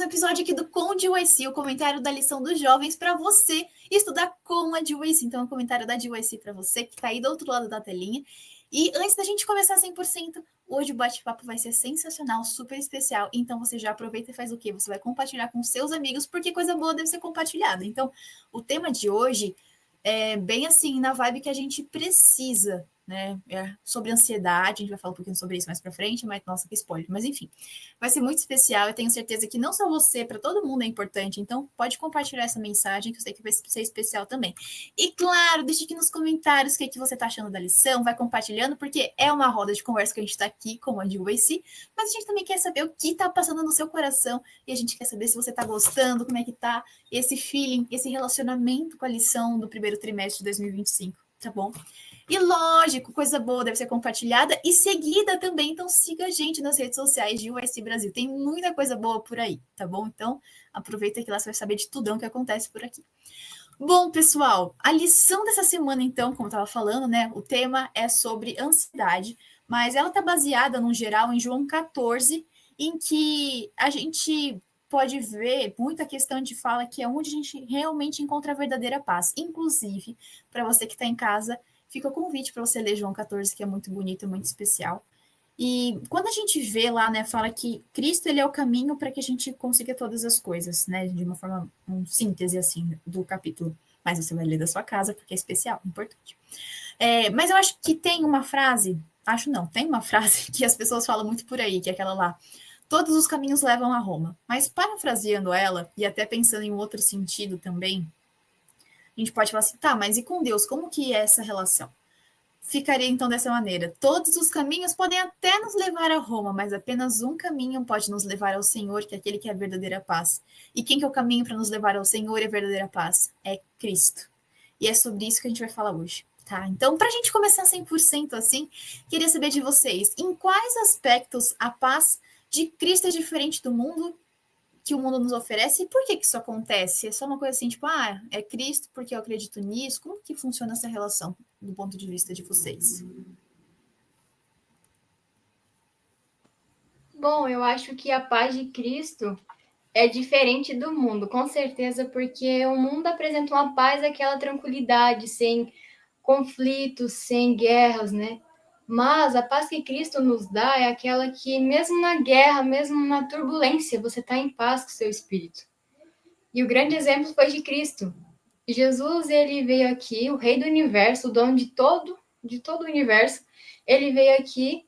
episódio aqui do Com a DYC, o comentário da lição dos jovens para você estudar com a DYC. Então, o comentário da DYC para você que está aí do outro lado da telinha. E antes da gente começar 100%, hoje o bate-papo vai ser sensacional, super especial. Então, você já aproveita e faz o quê? Você vai compartilhar com seus amigos, porque coisa boa deve ser compartilhada. Então, o tema de hoje é bem assim, na vibe que a gente precisa, né? É sobre ansiedade, a gente vai falar um pouquinho sobre isso mais para frente, mas nossa, que spoiler. Mas enfim, vai ser muito especial. Eu tenho certeza que não só você, para todo mundo é importante. Então, pode compartilhar essa mensagem, que eu sei que vai ser especial também. E claro, deixe aqui nos comentários o que você está achando da lição, vai compartilhando, porque é uma roda de conversa que a gente está aqui com a DYC, mas a gente também quer saber o que está passando no seu coração e a gente quer saber se você está gostando, como é que tá esse feeling, esse relacionamento com a lição do primeiro trimestre de 2025, tá bom? E lógico, coisa boa deve ser compartilhada e seguida também, então siga a gente nas redes sociais de USC Brasil, tem muita coisa boa por aí, tá bom? Então aproveita que lá você vai saber de tudão que acontece por aqui. Bom, pessoal, a lição dessa semana, então, como eu estava falando, né, o tema é sobre ansiedade, mas ela está baseada, no geral, em João 14, em que a gente pode ver muita questão de fala que é onde a gente realmente encontra a verdadeira paz. Inclusive, para você que está em casa, fica o convite para você ler João 14, que é muito bonito, muito especial. E quando a gente vê lá, né, fala que Cristo ele é o caminho para que a gente consiga todas as coisas, né, de uma forma, síntese assim do capítulo. Mas você vai ler da sua casa porque é especial, importante. Mas eu acho que tem uma frase, tem uma frase que as pessoas falam muito por aí, que é aquela lá, todos os caminhos levam a Roma. Mas parafraseando ela, e até pensando em um outro sentido também, a gente pode falar assim, tá, mas e com Deus, como que é essa relação? Ficaria então dessa maneira: todos os caminhos podem até nos levar a Roma, mas apenas um caminho pode nos levar ao Senhor, que é aquele que é a verdadeira paz. E quem que é o caminho para nos levar ao Senhor e a verdadeira paz? É Cristo. E é sobre isso que a gente vai falar hoje, tá? Então, para a gente começar 100% assim, queria saber de vocês, em quais aspectos a paz de Cristo é diferente do mundo que o mundo nos oferece, e por que isso acontece? É só uma coisa assim, tipo, é Cristo porque eu acredito nisso? Como que funciona essa relação do ponto de vista de vocês? Bom, eu acho que a paz de Cristo é diferente do mundo, com certeza, porque o mundo apresenta uma paz, aquela tranquilidade, sem conflitos, sem guerras, né? Mas a paz que Cristo nos dá é aquela que, mesmo na guerra, mesmo na turbulência, você está em paz com o seu espírito. E o grande exemplo foi de Cristo. Jesus, ele veio aqui, o rei do universo, o dono de todo o universo, ele veio aqui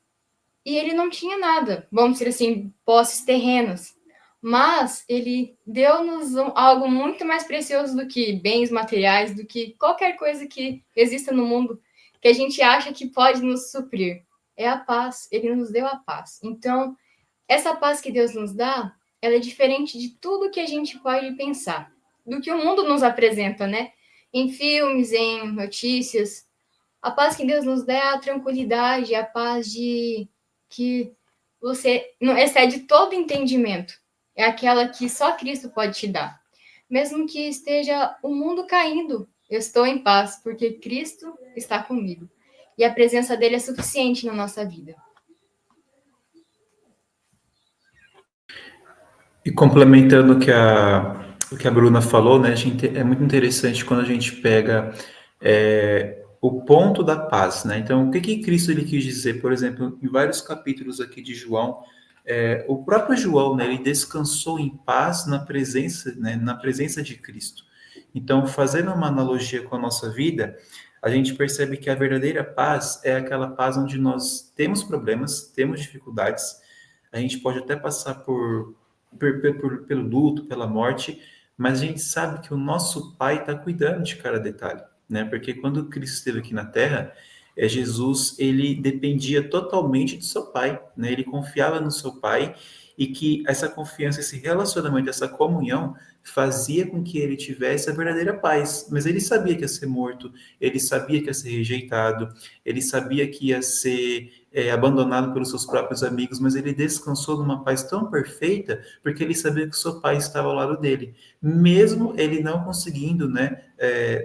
e ele não tinha nada, vamos dizer assim, posses terrenos. Mas ele deu-nos algo muito mais precioso do que bens materiais, do que qualquer coisa que exista no mundo que a gente acha que pode nos suprir. É a paz, ele nos deu a paz. Então, essa paz que Deus nos dá, ela é diferente de tudo que a gente pode pensar, do que o mundo nos apresenta, né? Em filmes, em notícias. A paz que Deus nos dá é a tranquilidade, a paz de que você não excede todo entendimento. É aquela que só Cristo pode te dar. Mesmo que esteja o mundo caindo, eu estou em paz, porque Cristo está comigo. E a presença dele é suficiente na nossa vida. E complementando o que a Bruna falou, né, é muito interessante quando a gente pega o ponto da paz, né? Então, o que que Cristo ele quis dizer, por exemplo, em vários capítulos aqui de João, o próprio João, né, ele descansou em paz na presença, né, na presença de Cristo. Então, fazendo uma analogia com a nossa vida, a gente percebe que a verdadeira paz é aquela paz onde nós temos problemas, temos dificuldades, a gente pode até passar pelo luto, pela morte, mas a gente sabe que o nosso Pai está cuidando de cada detalhe, né? Porque quando Cristo esteve aqui na Terra, Jesus ele dependia totalmente do seu Pai, né? Ele confiava no seu Pai e que essa confiança, esse relacionamento, essa comunhão fazia com que ele tivesse a verdadeira paz. Mas ele sabia que ia ser morto, ele sabia que ia ser rejeitado, ele sabia que ia ser abandonado pelos seus próprios amigos, mas ele descansou numa paz tão perfeita porque ele sabia que o seu pai estava ao lado dele, mesmo ele não conseguindo, né,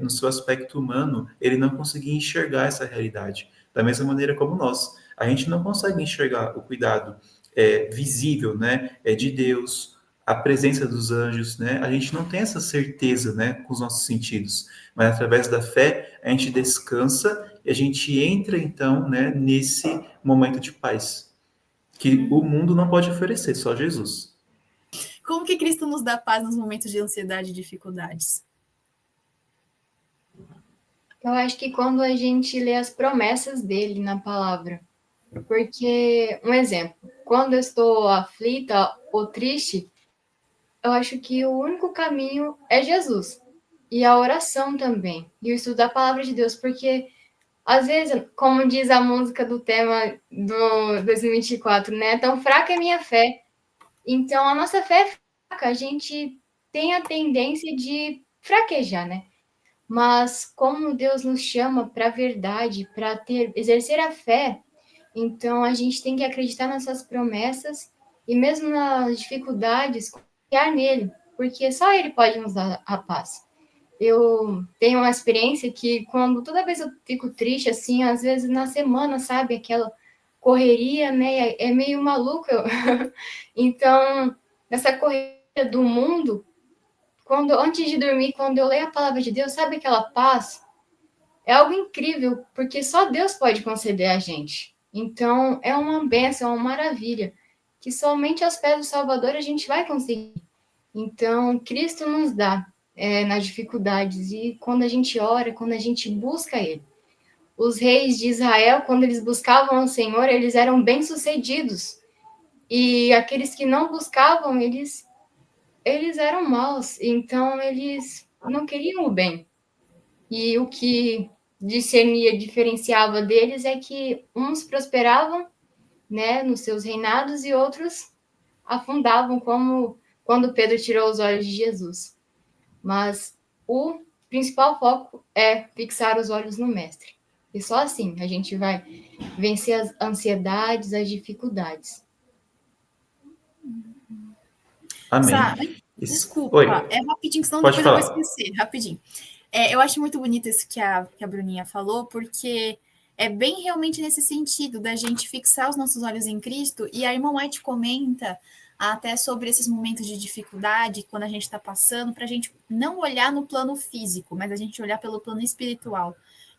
no seu aspecto humano, ele não conseguia enxergar essa realidade. Da mesma maneira como nós, a gente não consegue enxergar o cuidado visível, né, de Deus, a presença dos anjos, né? A gente não tem essa certeza, né, com os nossos sentidos, mas através da fé a gente descansa e a gente entra então, né, nesse momento de paz que o mundo não pode oferecer, só Jesus. Como que Cristo nos dá paz nos momentos de ansiedade e dificuldades? Eu acho que quando a gente lê as promessas dele na palavra. Porque, um exemplo, quando eu estou aflita ou triste, eu acho que o único caminho é Jesus. E a oração também. E o estudo da palavra de Deus. Porque, às vezes, como diz a música do tema do 2024, né? Tão fraca é minha fé. Então, a nossa fé é fraca. A gente tem a tendência de fraquejar, né? Mas como Deus nos chama para a verdade, para exercer a fé, então a gente tem que acreditar nas suas promessas e mesmo nas dificuldades, confiar nele, porque só ele pode nos dar a paz. Eu tenho uma experiência que quando toda vez eu fico triste, assim, às vezes na semana, sabe, aquela correria, né, é meio maluca. Então, nessa correria do mundo, quando antes de dormir, quando eu leio a palavra de Deus, sabe aquela paz? É algo incrível, porque só Deus pode conceder a gente. Então, é uma bênção, é uma maravilha, que somente aos pés do Salvador a gente vai conseguir. Então, Cristo nos dá nas dificuldades, e quando a gente ora, quando a gente busca Ele. Os reis de Israel, quando eles buscavam o Senhor, eles eram bem-sucedidos. E aqueles que não buscavam, eles eram maus, então eles não queriam o bem. E o que discernia, diferenciava deles é que uns prosperavam, né, nos seus reinados e outros afundavam, como quando Pedro tirou os olhos de Jesus. Mas o principal foco é fixar os olhos no Mestre. E só assim a gente vai vencer as ansiedades, as dificuldades. Amém. Sá, desculpa, Oi, é rapidinho, senão pode depois eu vou falar. esquecer, rapidinho. Eu acho muito bonito isso que a Bruninha falou, porque é bem realmente nesse sentido da gente fixar os nossos olhos em Cristo, e a irmã White comenta até sobre esses momentos de dificuldade, quando a gente está passando, para a gente não olhar no plano físico, mas a gente olhar pelo plano espiritual.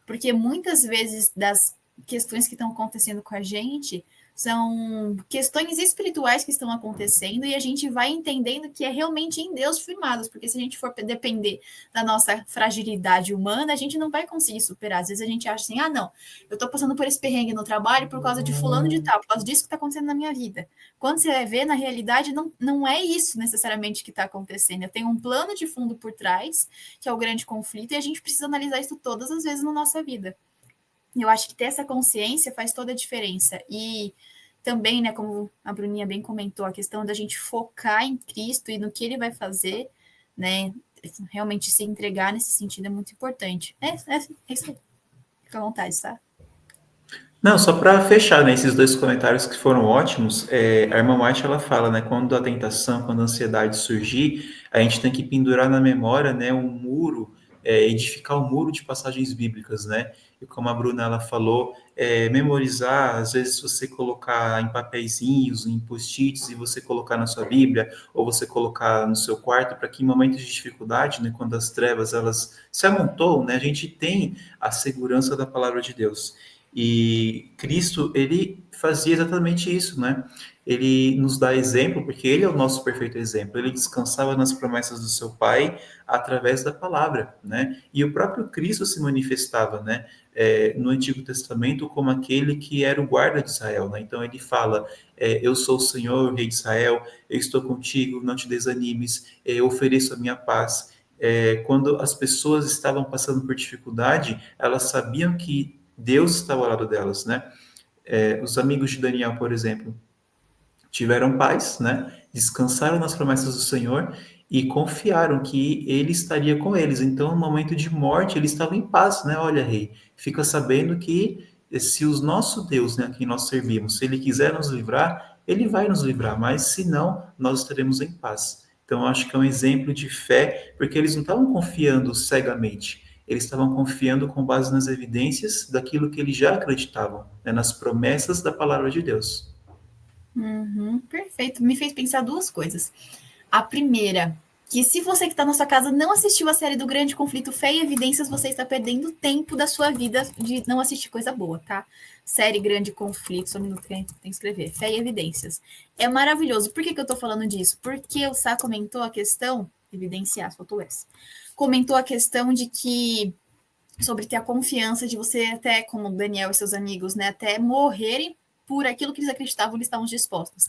Porque muitas vezes das questões que estão acontecendo com a gente são questões espirituais que estão acontecendo e a gente vai entendendo que é realmente em Deus firmados, porque se a gente for depender da nossa fragilidade humana, a gente não vai conseguir superar. Às vezes a gente acha assim, ah, não, eu tô passando por esse perrengue no trabalho por causa de fulano de tal, por causa disso que tá acontecendo na minha vida. Quando você vê, na realidade, não é isso necessariamente que está acontecendo. Eu tenho um plano de fundo por trás, que é o grande conflito, e a gente precisa analisar isso todas as vezes na nossa vida. Eu acho que ter essa consciência faz toda a diferença. E também, né, como a Bruninha bem comentou, a questão da gente focar em Cristo e no que ele vai fazer, né, realmente se entregar nesse sentido é muito importante. É isso aí. Fica à vontade, tá? Não, só para fechar, né, esses dois comentários que foram ótimos, a irmã White, ela fala, né, quando a tentação, quando a ansiedade surgir, a gente tem que pendurar na memória, né, um muro, edificar um muro de passagens bíblicas, né, e como a Bruna, ela falou, memorizar, às vezes você colocar em papeizinhos, em post-its, e você colocar na sua Bíblia, ou você colocar no seu quarto, para que em momentos de dificuldade, né, quando as trevas, elas se amontoam, né, a gente tem a segurança da palavra de Deus. E Cristo, ele fazia exatamente isso, né? Ele nos dá exemplo, porque ele é o nosso perfeito exemplo. Ele descansava nas promessas do seu Pai através da palavra, né? E o próprio Cristo se manifestava, né? No Antigo Testamento como aquele que era o guarda de Israel, né? Então ele fala: eu sou o Senhor, o Rei de Israel, eu estou contigo, não te desanimes, eu ofereço a minha paz. Quando as pessoas estavam passando por dificuldade, elas sabiam que Deus estava ao lado delas, né? Os amigos de Daniel, por exemplo, tiveram paz, né? Descansaram nas promessas do Senhor e confiaram que Ele estaria com eles. Então, no momento de morte, eles estavam em paz, né? Olha, rei, fica sabendo que se o nosso Deus, né, a quem nós servimos, se Ele quiser nos livrar, Ele vai nos livrar, mas se não, nós estaremos em paz. Então, acho que é um exemplo de fé, porque eles não estavam confiando cegamente, eles estavam confiando com base nas evidências daquilo que eles já acreditavam, né, nas promessas da palavra de Deus. Uhum, perfeito. Me fez pensar duas coisas. A primeira, que se você que está na sua casa não assistiu a série do Grande Conflito Fé e Evidências, você está perdendo tempo da sua vida de não assistir coisa boa, tá? Série Grande Conflito, só um minuto que tem que escrever. Fé e Evidências. É maravilhoso. Por que eu tô falando disso? Porque o Sá comentou a questão, evidenciar, faltou essa, comentou a questão de que, sobre ter a confiança de você até, como Daniel e seus amigos, né, até morrerem por aquilo que eles acreditavam, eles estavam dispostos.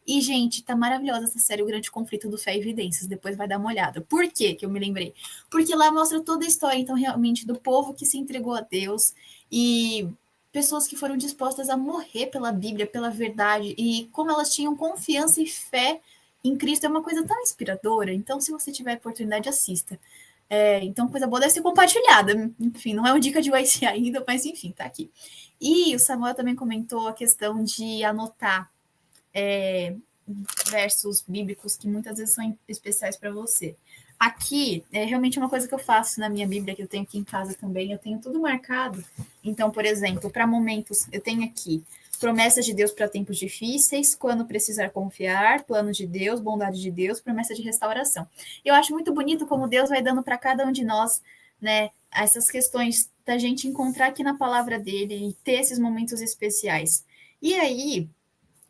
E, gente, tá maravilhosa essa série, O Grande Conflito do Fé e Evidências. Depois vai dar uma olhada. Por quê que eu me lembrei? Porque lá mostra toda a história, então, realmente, do povo que se entregou a Deus e pessoas que foram dispostas a morrer pela Bíblia, pela verdade, e como elas tinham confiança e fé em Cristo. É uma coisa tão inspiradora. Então, se você tiver oportunidade, assista. Então, coisa boa deve ser compartilhada. Enfim, não é uma dica de YC ainda, mas enfim, tá aqui. E o Samuel também comentou a questão de anotar versos bíblicos que muitas vezes são especiais para você. Aqui é realmente uma coisa que eu faço na minha Bíblia, que eu tenho aqui em casa também, eu tenho tudo marcado. Então, por exemplo, para momentos, eu tenho aqui promessas de Deus para tempos difíceis, quando precisar confiar, plano de Deus, bondade de Deus, promessa de restauração. Eu acho muito bonito como Deus vai dando para cada um de nós, né, essas questões da gente encontrar aqui na palavra dele e ter esses momentos especiais. E aí,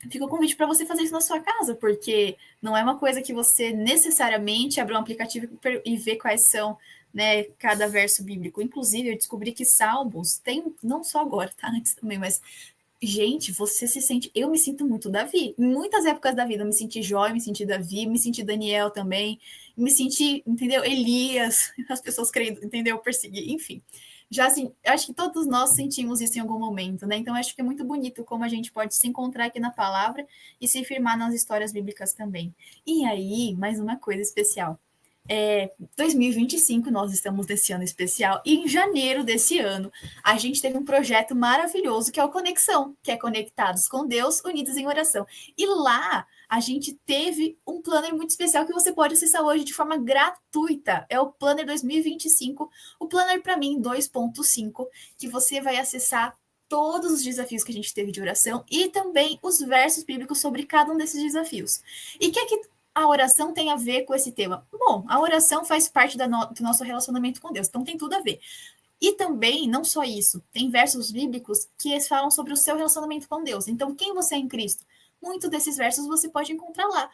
fica o convite para você fazer isso na sua casa, porque não é uma coisa que você necessariamente abrir um aplicativo e ver quais são, né, cada verso bíblico. Inclusive, eu descobri que Salmos tem, não só agora, tá? Antes também, mas, gente, você se sente. Eu me sinto muito Davi. Em muitas épocas da vida, eu me senti Jó, eu me senti Davi, me senti Daniel também, me senti, entendeu? Elias, as pessoas crendo, entendeu? Perseguir, enfim. Já assim, acho que todos nós sentimos isso em algum momento, né? Então, acho que é muito bonito como a gente pode se encontrar aqui na palavra e se firmar nas histórias bíblicas também. E aí, mais uma coisa especial. 2025, nós estamos nesse ano especial, e em janeiro desse ano, a gente teve um projeto maravilhoso que é o Conexão, que é Conectados com Deus, Unidos em Oração. E lá, a gente teve um planner muito especial que você pode acessar hoje de forma gratuita. É o Planner 2025, o Planner para mim 2.5, que você vai acessar todos os desafios que a gente teve de oração e também os versos bíblicos sobre cada um desses desafios. E o que é que a oração tem a ver com esse tema? Bom, a oração faz parte do nosso relacionamento com Deus, então tem tudo a ver. E também, não só isso, tem versos bíblicos que falam sobre o seu relacionamento com Deus. Então, quem você é em Cristo? Muitos desses versos você pode encontrar lá,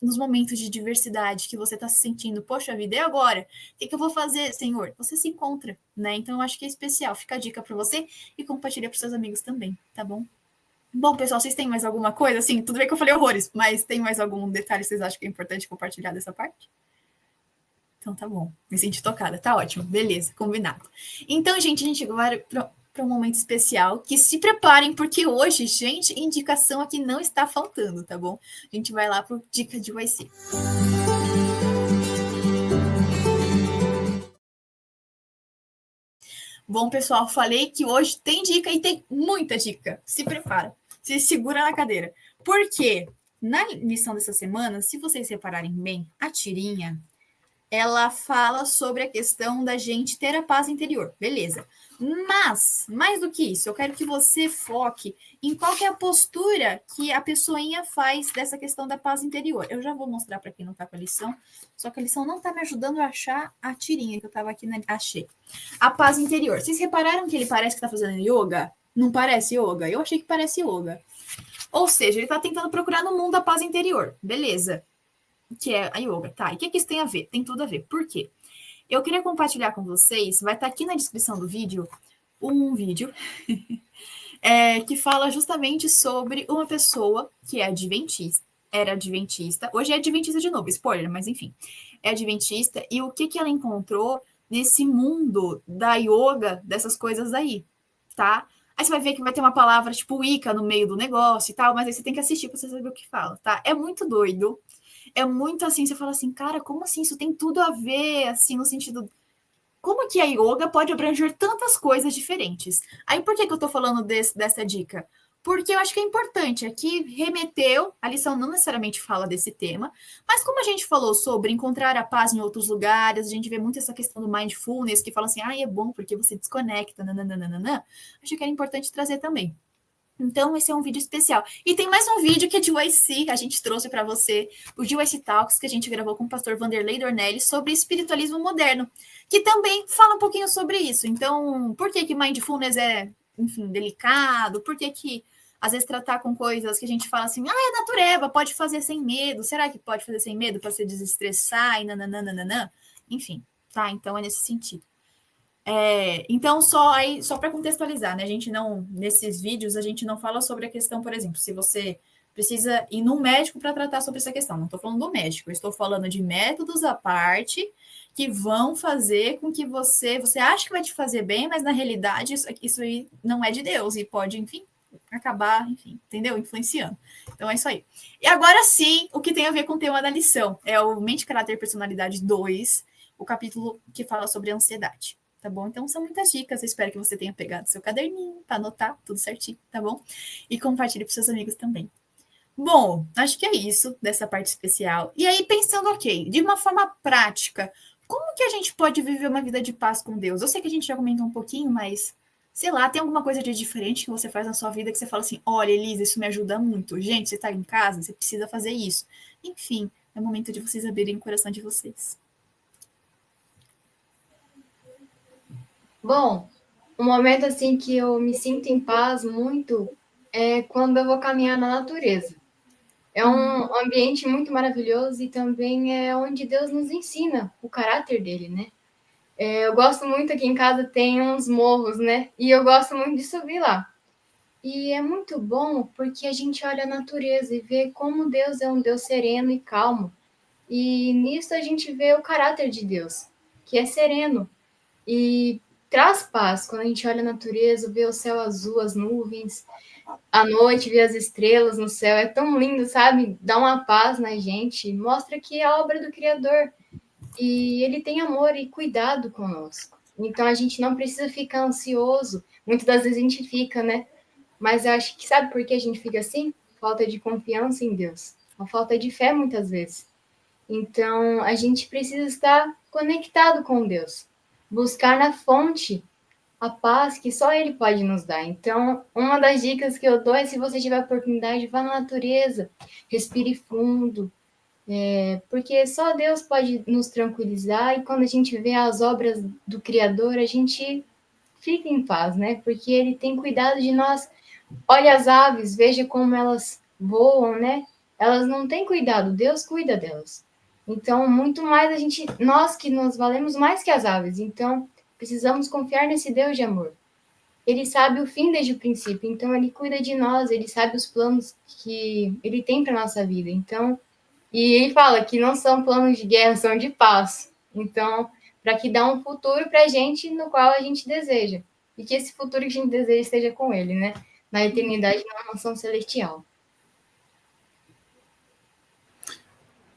nos momentos de diversidade que você está se sentindo, poxa vida, e agora? O que eu vou fazer, Senhor? Você se encontra, né? Então, eu acho que é especial. Fica a dica para você e compartilha para seus amigos também, tá bom? Bom, pessoal, vocês têm mais alguma coisa? Assim, tudo bem que eu falei horrores, mas tem mais algum detalhe que vocês acham que é importante compartilhar dessa parte? Então tá bom, me senti tocada, tá ótimo, beleza, combinado. Então, gente, a gente agora para um momento especial, que se preparem, porque hoje, gente, indicação aqui não está faltando, tá bom? A gente vai lá pro Dica de YC. Bom, pessoal, falei que hoje tem dica e tem muita dica. Se prepara, se segura na cadeira. Por quê? Na lição dessa semana, se vocês repararem bem, a tirinha, ela fala sobre a questão da gente ter a paz interior, beleza. Mas, mais do que isso, eu quero que você foque em qual que é a postura que a pessoinha faz dessa questão da paz interior. Eu já vou mostrar para quem não está com a lição, só que a lição não está me ajudando a achar a tirinha que eu estava aqui, achei. A paz interior. Vocês repararam que ele parece que está fazendo yoga? Não parece yoga? Eu achei que parece yoga. Ou seja, ele está tentando procurar no mundo a paz interior, beleza. Que é a yoga, tá? E o que isso tem a ver? Tem tudo a ver. Por quê? Eu queria compartilhar com vocês, vai estar aqui na descrição do vídeo, um vídeo que fala justamente sobre uma pessoa que é adventista, era adventista, hoje é adventista de novo, spoiler, mas enfim, é adventista, e o que ela encontrou nesse mundo da yoga, dessas coisas aí, tá? Aí você vai ver que vai ter uma palavra tipo Wicca no meio do negócio e tal, mas aí você tem que assistir para você saber o que fala, tá? É muito doido. É muito assim, você fala assim, cara, como assim? Isso tem tudo a ver, assim, no sentido... Como que a yoga pode abranger tantas coisas diferentes? Aí, por que eu tô falando dessa dica? Porque eu acho que é importante. Aqui remeteu, a lição não necessariamente fala desse tema, mas como a gente falou sobre encontrar a paz em outros lugares, a gente vê muito essa questão do mindfulness, que fala assim, é bom porque você desconecta, nananana. Acho que era importante trazer também. Então, esse é um vídeo especial. E tem mais um vídeo que é de YC, que a gente trouxe para você, o de YC Talks, que a gente gravou com o pastor Vanderlei Dornelles, sobre espiritualismo moderno, que também fala um pouquinho sobre isso. Então, por que mindfulness é, enfim, delicado? Por que às vezes, tratar com coisas que a gente fala assim, é natureba, pode fazer sem medo. Será que pode fazer sem medo para se desestressar e nananana? Enfim, tá? Então, é nesse sentido. Então, só para contextualizar, né? A gente não, nesses vídeos, a gente não fala sobre a questão, por exemplo, se você precisa ir num médico para tratar sobre essa questão. Não estou falando do médico, eu estou falando de métodos à parte que vão fazer com que você acha que vai te fazer bem, mas na realidade isso aí não é de Deus e pode, enfim, acabar, enfim, entendeu? Influenciando. Então é isso aí. E agora sim, o que tem a ver com o tema da lição é o Mente, Caráter e Personalidade 2, o capítulo que fala sobre a ansiedade. Tá bom? Então são muitas dicas. Eu espero que você tenha pegado seu caderninho para anotar tudo certinho, tá bom? E compartilhe para seus amigos também. Bom, acho que é isso dessa parte especial. E aí, pensando, ok, de uma forma prática, como que a gente pode viver uma vida de paz com Deus? Eu sei que a gente já comentou um pouquinho, mas sei lá, tem alguma coisa de diferente que você faz na sua vida que você fala assim: olha, Elisa, isso me ajuda muito. Gente, você está em casa, você precisa fazer isso. Enfim, é o momento de vocês abrirem o coração de vocês. Bom, um momento assim que eu me sinto em paz muito é quando eu vou caminhar na natureza. É um ambiente muito maravilhoso e também é onde Deus nos ensina o caráter dele, né? Eu gosto muito, aqui em casa tem uns morros, né? E eu gosto muito de subir lá. E é muito bom porque a gente olha a natureza e vê como Deus é um Deus sereno e calmo. E nisso a gente vê o caráter de Deus, que é sereno. E traz paz quando a gente olha a natureza, vê o céu azul, as nuvens, à noite, vê as estrelas no céu. É tão lindo, sabe? Dá uma paz na gente, mostra que é a obra do Criador. E ele tem amor e cuidado conosco. Então a gente não precisa ficar ansioso. Muitas das vezes a gente fica, né? Mas eu acho que sabe por que a gente fica assim? Falta de confiança em Deus. Uma falta de fé, muitas vezes. Então a gente precisa estar conectado com Deus. Buscar na fonte a paz que só Ele pode nos dar. Então, uma das dicas que eu dou é, se você tiver oportunidade, vá na natureza, respire fundo, porque só Deus pode nos tranquilizar, e quando a gente vê as obras do Criador, a gente fica em paz, né? Porque Ele tem cuidado de nós. Olha as aves, veja como elas voam, né? Elas não têm cuidado, Deus cuida delas. Então, muito mais nós que nos valemos mais que as aves. Então, precisamos confiar nesse Deus de amor. Ele sabe o fim desde o princípio, então ele cuida de nós, ele sabe os planos que ele tem para nossa vida. Então, e ele fala que não são planos de guerra, são de paz. Então, para que dá um futuro para a gente no qual a gente deseja. E que esse futuro que a gente deseja esteja com ele, né? Na eternidade, na mansão celestial.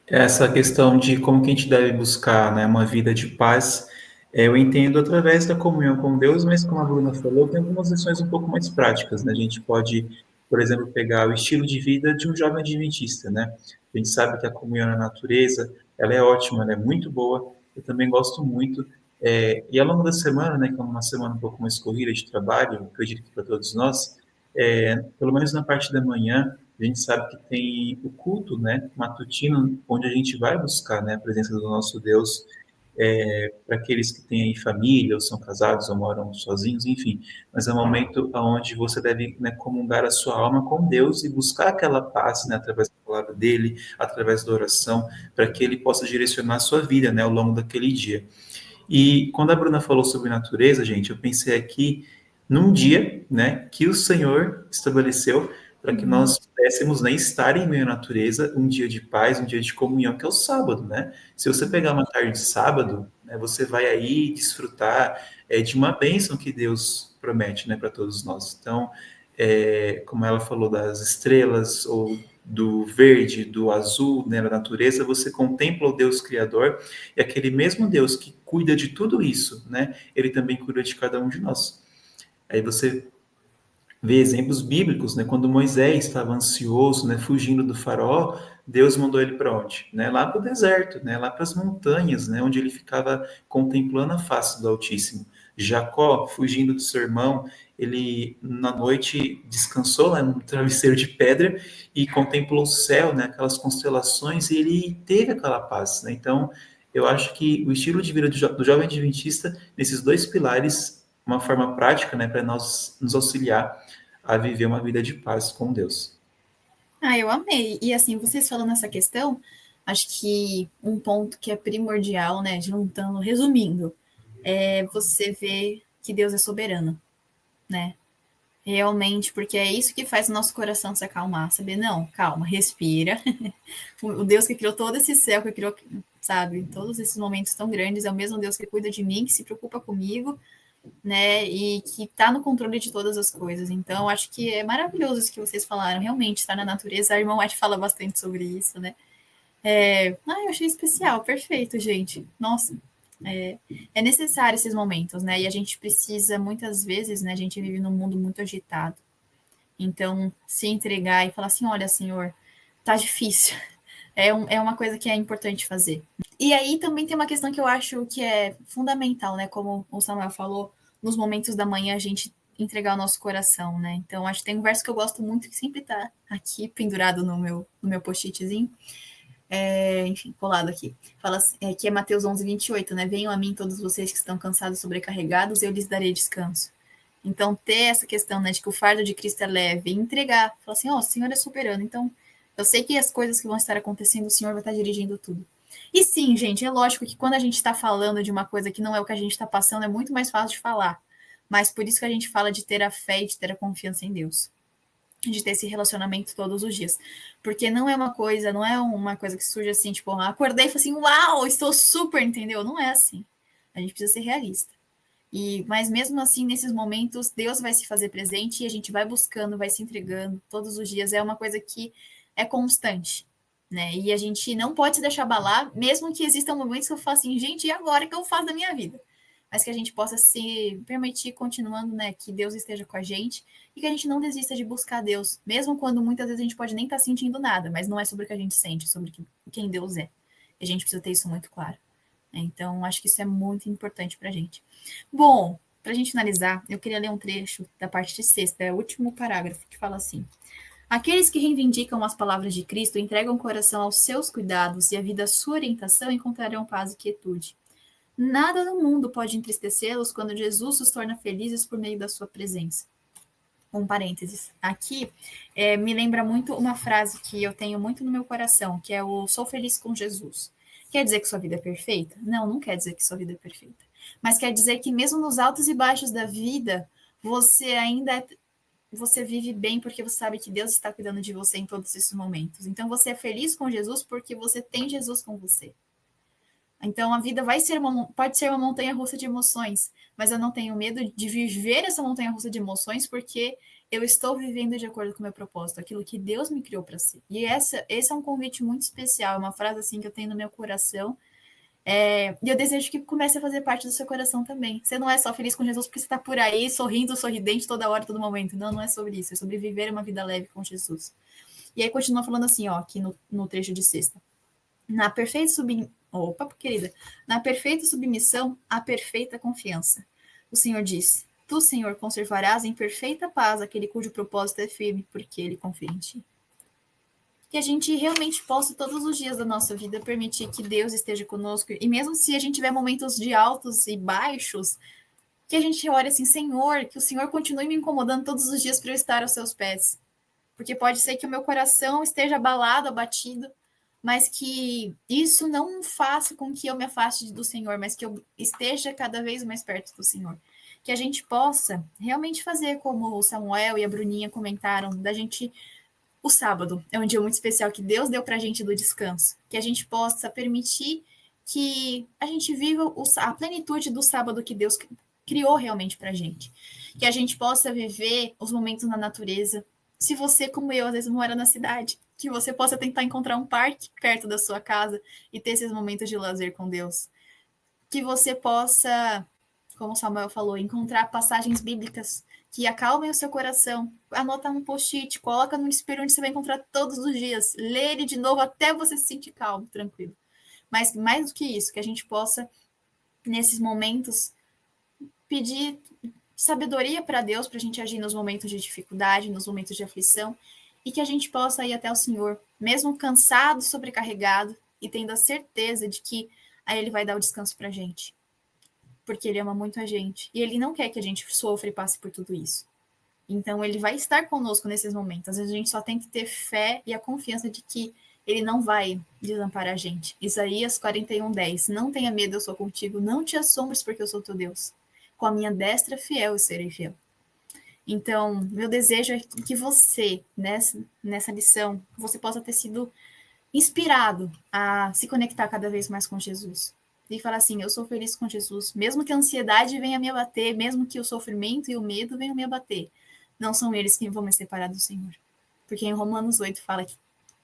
Essa questão de como que a gente deve buscar, né, uma vida de paz, eu entendo através da comunhão com Deus, mas como a Bruna falou, tem algumas lições um pouco mais práticas, né? A gente pode, por exemplo, pegar o estilo de vida de um jovem adventista, né? A gente sabe que a comunhão na natureza, ela é ótima, ela é muito boa, eu também gosto muito. E ao longo da semana, né, que é uma semana um pouco mais corrida de trabalho, acredito que para todos nós, pelo menos na parte da manhã, a gente sabe que tem o culto, né, matutino, onde a gente vai buscar, né, a presença do nosso Deus, para aqueles que têm aí família, ou são casados, ou moram sozinhos, enfim. Mas é um momento onde você deve, né, comungar a sua alma com Deus e buscar aquela paz, né, através da palavra dele, através da oração, para que ele possa direcionar a sua vida, né, ao longo daquele dia. E quando a Bruna falou sobre natureza, gente, eu pensei aqui num dia, né, que o Senhor estabeleceu para que nós pudéssemos, né, estar em meio à natureza, um dia de paz, um dia de comunhão, que é o sábado, né? Se você pegar uma tarde de sábado, né, você vai aí desfrutar de uma bênção que Deus promete, né, para todos nós. Então, como ela falou das estrelas ou do verde, do azul, né, na natureza, você contempla o Deus Criador, e aquele mesmo Deus que cuida de tudo isso, né, ele também cuida de cada um de nós. Aí você vê exemplos bíblicos, né, quando Moisés estava ansioso, né, fugindo do faraó, Deus mandou ele para onde? Né, lá para o deserto, né, lá para as montanhas, né, onde ele ficava contemplando a face do Altíssimo. Jacó, fugindo do seu irmão, ele na noite descansou lá no travesseiro de pedra e contemplou o céu, né, aquelas constelações, e ele teve aquela paz, né? Então, eu acho que o estilo de vida do jovem adventista, nesses dois pilares, uma forma prática, né, para nós nos auxiliar a viver uma vida de paz com Deus. Ah, eu amei. E assim, vocês falando essa questão, acho que um ponto que é primordial, né, juntando, resumindo, é você ver que Deus é soberano, né? Realmente, porque é isso que faz o nosso coração se acalmar, saber, não, calma, respira. O Deus que criou todo esse céu, que criou, sabe, todos esses momentos tão grandes, é o mesmo Deus que cuida de mim, que se preocupa comigo, né, e que está no controle de todas as coisas. Então, acho que é maravilhoso isso que vocês falaram, realmente, estar na natureza. A irmã White fala bastante sobre isso, né? Eu achei especial, perfeito, gente. Nossa, é necessário esses momentos, né? E a gente precisa, muitas vezes, né? A gente vive num mundo muito agitado. Então, se entregar e falar assim: olha, Senhor, tá difícil. É uma coisa que é importante fazer. E aí também tem uma questão que eu acho que é fundamental, né? Como o Samuel falou, nos momentos da manhã a gente entregar o nosso coração, né? Então, acho que tem um verso que eu gosto muito, que sempre tá aqui pendurado no meu post-itzinho, enfim, colado aqui. Fala que é Mateus 11:28, né? Venham a mim todos vocês que estão cansados e sobrecarregados, eu lhes darei descanso. Então, ter essa questão, né, de que o fardo de Cristo é leve, e entregar, falar assim, o Senhor é soberano, então eu sei que as coisas que vão estar acontecendo, o Senhor vai estar dirigindo tudo. E sim, gente, é lógico que quando a gente está falando de uma coisa que não é o que a gente está passando, é muito mais fácil de falar. Mas por isso que a gente fala de ter a fé e de ter a confiança em Deus. De ter esse relacionamento todos os dias. Porque não é uma coisa que surge assim, tipo, acordei e falei assim, uau, estou super, entendeu? Não é assim. A gente precisa ser realista. Mas mesmo assim, nesses momentos, Deus vai se fazer presente e a gente vai buscando, vai se entregando todos os dias. É uma coisa que é constante, né? E a gente não pode se deixar abalar, mesmo que existam momentos que eu falo assim, gente, e agora que eu faço da minha vida? Mas que a gente possa se permitir continuando, né? Que Deus esteja com a gente e que a gente não desista de buscar Deus, mesmo quando muitas vezes a gente pode nem estar sentindo nada, mas não é sobre o que a gente sente, é sobre quem Deus é. E a gente precisa ter isso muito claro. Então, acho que isso é muito importante para a gente. Bom, para a gente finalizar, eu queria ler um trecho da parte de sexta, é o último parágrafo, que fala assim: aqueles que reivindicam as palavras de Cristo, entregam o coração aos seus cuidados e a vida à sua orientação, encontrarão paz e quietude. Nada no mundo pode entristecê-los quando Jesus os torna felizes por meio da sua presença. Um parênteses. Aqui me lembra muito uma frase que eu tenho muito no meu coração, que é o sou feliz com Jesus. Quer dizer que sua vida é perfeita? Não, não quer dizer que sua vida é perfeita. Mas quer dizer que mesmo nos altos e baixos da vida, você vive bem porque você sabe que Deus está cuidando de você em todos esses momentos. Então você é feliz com Jesus porque você tem Jesus com você. Então a vida pode ser uma montanha-russa de emoções, mas eu não tenho medo de viver essa montanha-russa de emoções porque eu estou vivendo de acordo com o meu propósito, aquilo que Deus me criou para ser. E esse é um convite muito especial, é uma frase assim que eu tenho no meu coração. E eu desejo que comece a fazer parte do seu coração também. Você não é só feliz com Jesus porque você está por aí sorrindo, sorridente toda hora, todo momento. Não, não é sobre isso. É sobre viver uma vida leve com Jesus. E aí continua falando assim, aqui no trecho de sexta. Na perfeita submissão, há perfeita confiança. O Senhor diz: tu, Senhor, conservarás em perfeita paz aquele cujo propósito é firme, porque ele confia em ti. Que a gente realmente possa, todos os dias da nossa vida, permitir que Deus esteja conosco. E mesmo se a gente tiver momentos de altos e baixos, que a gente ore assim, Senhor, que o Senhor continue me incomodando todos os dias para eu estar aos seus pés. Porque pode ser que o meu coração esteja abalado, abatido, mas que isso não faça com que eu me afaste do Senhor, mas que eu esteja cada vez mais perto do Senhor. Que a gente possa realmente fazer como o Samuel e a Bruninha comentaram, da gente. O sábado é um dia muito especial que Deus deu para a gente do descanso. Que a gente possa permitir que a gente viva a plenitude do sábado que Deus criou realmente para a gente. Que a gente possa viver os momentos na natureza. Se você, como eu, às vezes mora na cidade, que você possa tentar encontrar um parque perto da sua casa e ter esses momentos de lazer com Deus. Que você possa, como o Samuel falou, encontrar passagens bíblicas que acalmem o seu coração. Anota um post-it, coloca no espelho onde você vai encontrar todos os dias. Lê ele de novo até você se sentir calmo, tranquilo. Mas mais do que isso, que a gente possa, nesses momentos, pedir sabedoria para Deus, para a gente agir nos momentos de dificuldade, nos momentos de aflição, e que a gente possa ir até o Senhor, mesmo cansado, sobrecarregado, e tendo a certeza de que aí Ele vai dar o descanso para a gente, porque Ele ama muito a gente, e Ele não quer que a gente sofra e passe por tudo isso. Então, Ele vai estar conosco nesses momentos. Às vezes a gente só tem que ter fé e a confiança de que Ele não vai desamparar a gente. Isaías 41:10. Não tenha medo, eu sou contigo. Não te assombres, porque eu sou teu Deus. Com a minha destra fiel eu serei fiel. Então, meu desejo é que você, nessa lição, você possa ter sido inspirado a se conectar cada vez mais com Jesus. E falar assim, eu sou feliz com Jesus, mesmo que a ansiedade venha me abater, mesmo que o sofrimento e o medo venham me abater, não são eles que vão me separar do Senhor. Porque em Romanos 8 fala que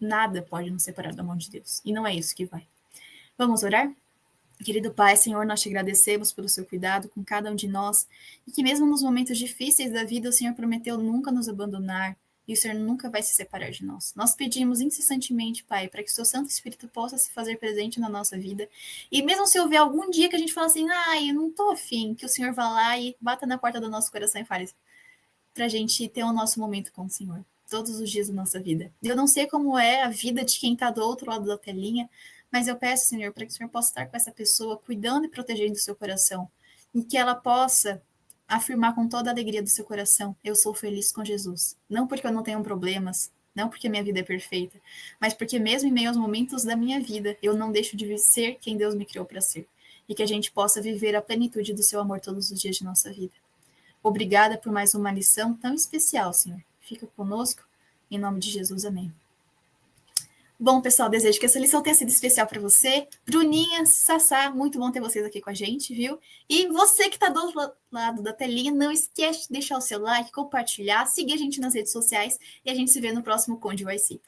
nada pode nos separar da mão de Deus. E não é isso que vai. Vamos orar? Querido Pai, Senhor, nós te agradecemos pelo seu cuidado com cada um de nós e que mesmo nos momentos difíceis da vida, o Senhor prometeu nunca nos abandonar e o Senhor nunca vai se separar de nós. Nós pedimos incessantemente, Pai, para que o seu Santo Espírito possa se fazer presente na nossa vida e mesmo se houver algum dia que a gente fala assim, eu não tô afim, que o Senhor vá lá e bata na porta do nosso coração e fale para a gente ter o nosso momento com o Senhor, todos os dias da nossa vida. Eu não sei como é a vida de quem está do outro lado da telinha, mas eu peço, Senhor, para que o Senhor possa estar com essa pessoa, cuidando e protegendo o seu coração, e que ela possa afirmar com toda a alegria do seu coração, eu sou feliz com Jesus. Não porque eu não tenho problemas, não porque minha vida é perfeita, mas porque mesmo em meio aos momentos da minha vida, eu não deixo de ser quem Deus me criou para ser. E que a gente possa viver a plenitude do seu amor todos os dias de nossa vida. Obrigada por mais uma lição tão especial, Senhor. Fica conosco, em nome de Jesus, amém. Bom, pessoal, desejo que essa lição tenha sido especial para você. Bruninha, Sassá, muito bom ter vocês aqui com a gente, viu? E você que está do outro lado da telinha, não esquece de deixar o seu like, compartilhar, seguir a gente nas redes sociais e a gente se vê no próximo Conde YC.